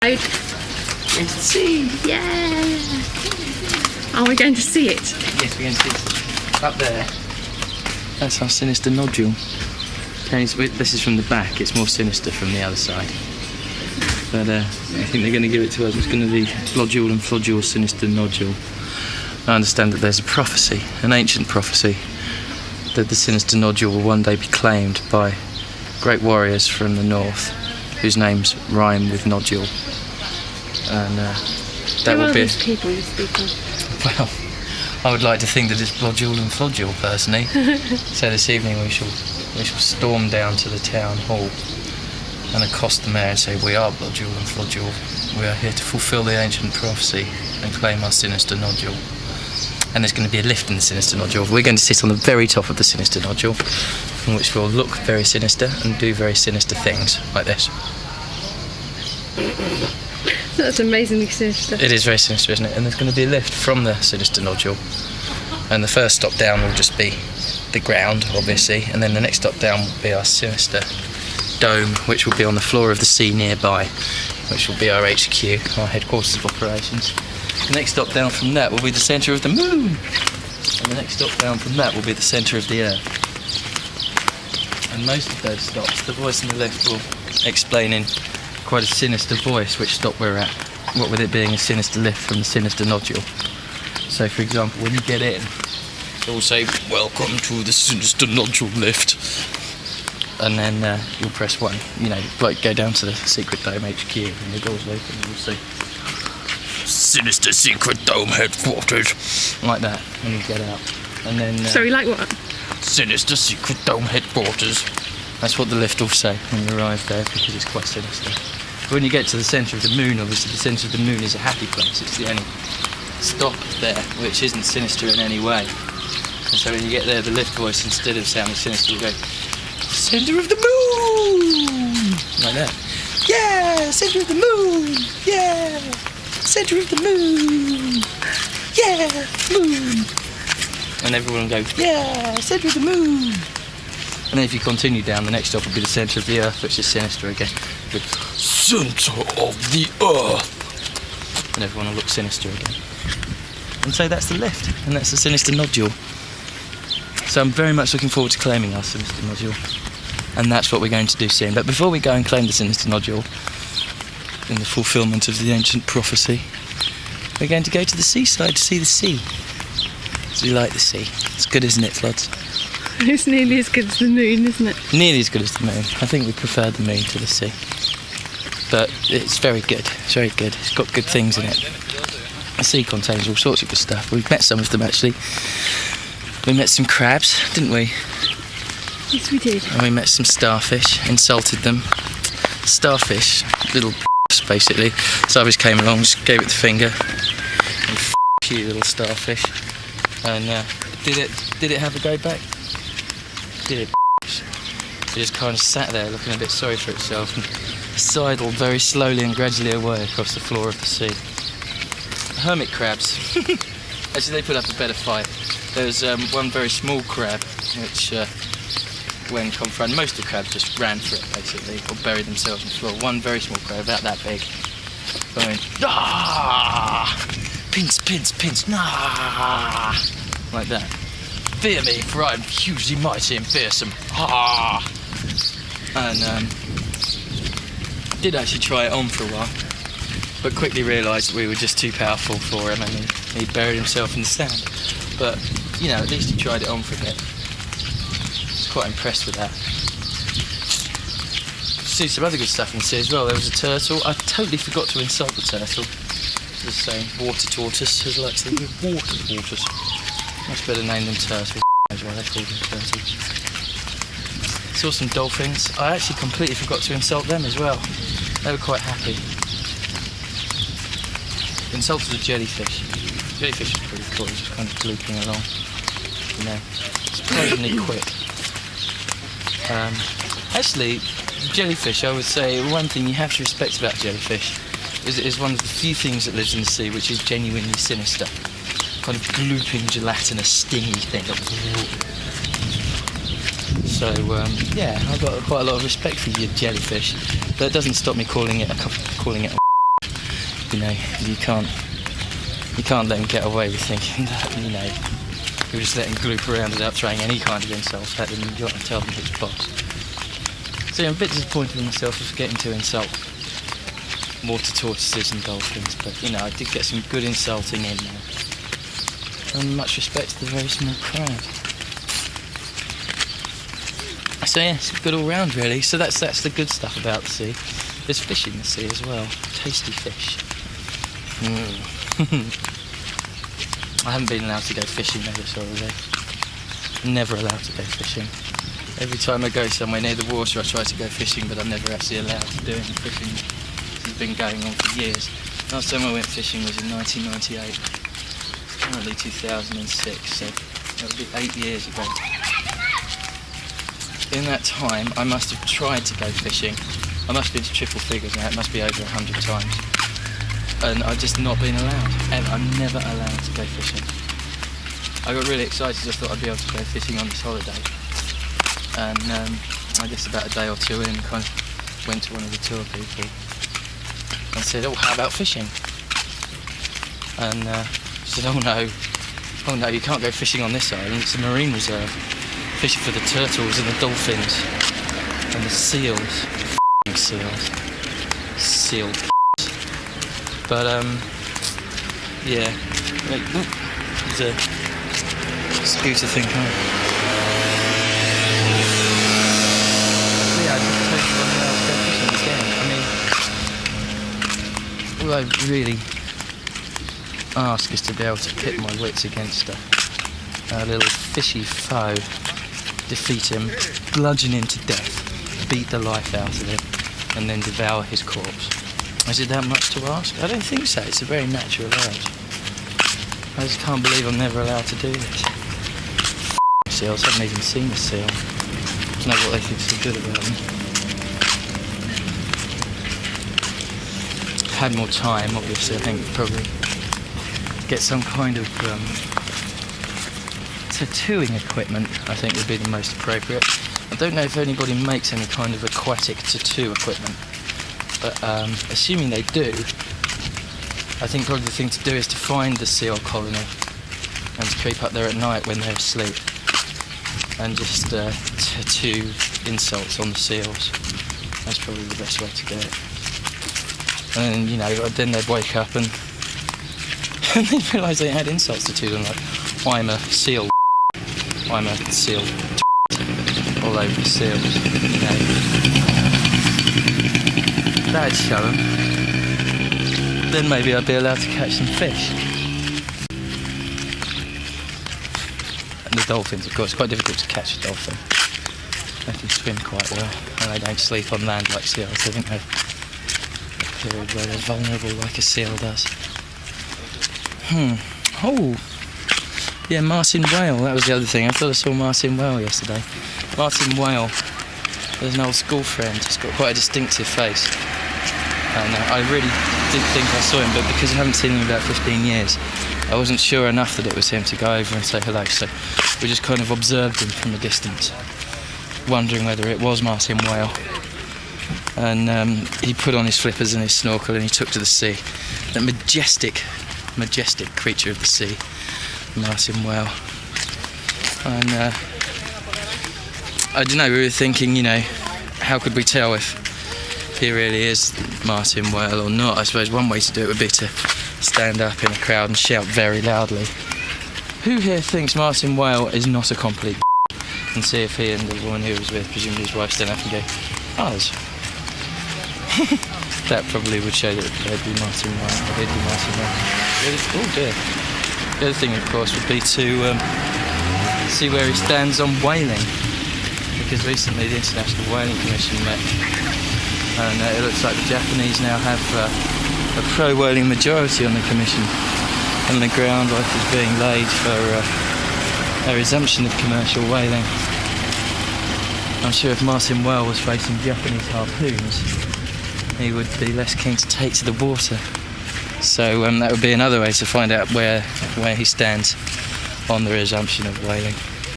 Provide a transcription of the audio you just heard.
Going to see. Yeah. Are we going to see it? Yes, we're going to see it. Up there. That's our sinister nodule. This is from the back. It's more sinister from the other side. But I think they're going to give it to us. It's going to be glodule and flodule sinister nodule. I understand that there's a prophecy, an ancient prophecy, that the sinister nodule will one day be claimed by great warriors from the north, whose names rhyme with nodule. And that will be. These people you speak of? Well, I would like to think that it's glodule and flodule, personally. So this evening we shall storm down to the town hall and accost the mayor and say, "We are glodule and flodule. We are here to fulfil the ancient prophecy and claim our sinister nodule." And there's going to be a lift in the sinister nodule. We're going to sit on the very top of the sinister nodule, in which we'll look very sinister and do very sinister things, like this. That's amazingly sinister. It is very sinister, isn't it? And there's going to be a lift from the sinister nodule. And the first stop down will just be the ground, obviously, and then the next stop down will be our sinister dome, which will be on the floor of the sea nearby, which will be our HQ, our headquarters of operations. The next stop down from that will be the centre of the moon, and the next stop down from that will be the centre of the earth. And most of those stops, the voice in the lift will explain in quite a sinister voice which stop we're at, what with it being a sinister lift from the sinister nodule. So for example, when you get in, it will say, "Welcome to the sinister nodule lift," and then you'll press 1, you know, like go down to the secret dome HQ, and the doors open and you'll say, "Sinister secret dome headquarters," like that, when you get out. And then Sorry, like what? "Sinister secret dome headquarters." That's what the lift will say when you arrive there, because it's quite sinister. When you get to the centre of the moon, obviously the centre of the moon is a happy place. It's the only stop there which isn't sinister in any way. And so when you get there, the lift voice, instead of sounding sinister, will go, "Centre of the moon!" like that. "Yeah, centre of the moon! Yeah, centre of the moon! Yeah, moon!" And everyone will go, "Yeah, centre of the moon!" And then if you continue down, the next stop will be the centre of the earth, which is sinister again. "Centre of the earth!" And everyone will look sinister again. And so that's the lift, and that's the sinister nodule. So I'm very much looking forward to claiming our sinister nodule. And that's what we're going to do soon. But before we go and claim the sinister nodule, in the fulfilment of the ancient prophecy, we're going to go to the seaside to see the sea. So we like the sea. It's good, isn't it, Flods? It's nearly as good as the moon, isn't it? Nearly as good as the moon. I think we prefer the moon to the sea. But it's very good. It's very good. It's got good things in it. The sea contains all sorts of good stuff. We've met some of them, actually. We met some crabs, didn't we? Yes, we did. And we met some starfish, insulted them. Starfish, little basically. Starfish came along, just gave it the finger. And you, little starfish. And did it have a go back? Did it? It just kind of sat there looking a bit sorry for itself and sidled very slowly and gradually away across the floor of the sea. Hermit crabs. Actually, they put up a better fight. There was one very small crab which, when confronted, most of the crabs just ran for it basically, or buried themselves in the floor. One very small crab, about that big, going, "Ah! Pinch, pinch, pinch, nah!" like that. "Fear me, for I am hugely mighty and fearsome. Ah!" And did actually try it on for a while, but quickly realised that we were just too powerful for him, and he buried himself in the sand. But, you know, at least he tried it on for a bit. I was quite impressed with that. See some other good stuff in the sea as well. There was a turtle. I totally forgot to insult the turtle. It was saying water tortoise, as I like to think of water tortoise. Much better name than turtle. That's why they called them turtles. Saw some dolphins. I actually completely forgot to insult them as well. They were quite happy. Insulted a jellyfish. Jellyfish is pretty cool, it's just kind of looping along. You know, surprisingly quick. Actually, jellyfish, I would say, one thing you have to respect about jellyfish is it is one of the few things that lives in the sea which is genuinely sinister. Kind of glooping, gelatinous, stingy thing. So, yeah, I've got quite a lot of respect for your jellyfish. That doesn't stop me calling it a You know, you can't let him get away with thinking that, you know, you're just letting gloop around without throwing any kind of insults at him. You've got to tell him his boss. So I'm a bit disappointed in myself for forgetting to insult water tortoises and dolphins, but you know, I did get some good insulting in there. And much respect to the very small crab. So yeah, it's good all round really. So that's the good stuff about the sea. There's fish in the sea as well. Tasty fish. I haven't been allowed to go fishing over this holiday. Never allowed to go fishing. Every time I go somewhere near the water I try to go fishing, but I'm never actually allowed to do any fishing. This has been going on for years. Last time I went fishing was in 1998. Currently 2006, so that would be 8 years ago. In that time I must have tried to go fishing. I must have been to triple figures now, it must be over 100 times. And I've just not been allowed. I'm never allowed to go fishing. I got really excited, I thought I'd be able to go fishing on this holiday. And I guess about a day or two in, kind of went to one of the tour people and said, "Oh, how about fishing?" And she said, "Oh no, you can't go fishing on this island, it's a marine reserve. Fishing for the turtles and the dolphins and the seals." Seals. Seal. But yeah. Wait, there's a scooter thing coming. Yeah, I just totally allowed to go fishing again. I mean, all I really ask is to be able to pit my wits against a little fishy foe, defeat him, bludgeon him to death, beat the life out of him, and then devour his corpse. Is it that much to ask? I don't think so. It's a very natural urge. I just can't believe I'm never allowed to do this. Seals. I haven't even seen a seal. I don't know what they think so good about them. Had more time, obviously, I think probably get some kind of tattooing equipment, I think would be the most appropriate. I don't know if anybody makes any kind of aquatic tattoo equipment, but assuming they do, I think probably the thing to do is to find the seal colony and to creep up there at night when they're asleep and just tattoo insults on the seals. That's probably the best way to do it. And you know, then they'd wake up and they'd realise they had insults tattooed on, like, "I'm a seal, I'm a seal," all over the seals, you know. That'd show them. Then maybe I'd be allowed to catch some fish. And the dolphins, of course, it's quite difficult to catch a dolphin. They can swim quite well, and they don't sleep on land like seals. I think they've a period where they're vulnerable like a seal does. Oh! Yeah, Martin whale, that was the other thing. I thought I saw Martin whale yesterday. Martin whale, there's an old school friend. He's got quite a distinctive face. And I really did think I saw him, but because I haven't seen him in about 15 years, I wasn't sure enough that it was him to go over and say hello. So we just kind of observed him from a distance, wondering whether it was Martin whale. And he put on his flippers and his snorkel and he took to the sea. That majestic creature of the sea, Martin whale. And I don't know, we were thinking, you know, how could we tell if he really is Martin whale or not? I suppose one way to do it would be to stand up in a crowd and shout very loudly, "Who here thinks Martin whale is not a complete and see if he and the woman who was with, presumably his wife, stand up and go, "Us." That probably would show that they'd be Martin whale, or they'd be Martin whale. Oh dear. The other thing, of course, would be to see where he stands on whaling, because recently the International Whaling Commission met, and it looks like the Japanese now have a pro-whaling majority on the commission, and the groundwork is being laid for a resumption of commercial whaling. I'm sure if Martin whale was facing Japanese harpoons, he would be less keen to take to the water. So that would be another way to find out where he stands on the resumption of whaling.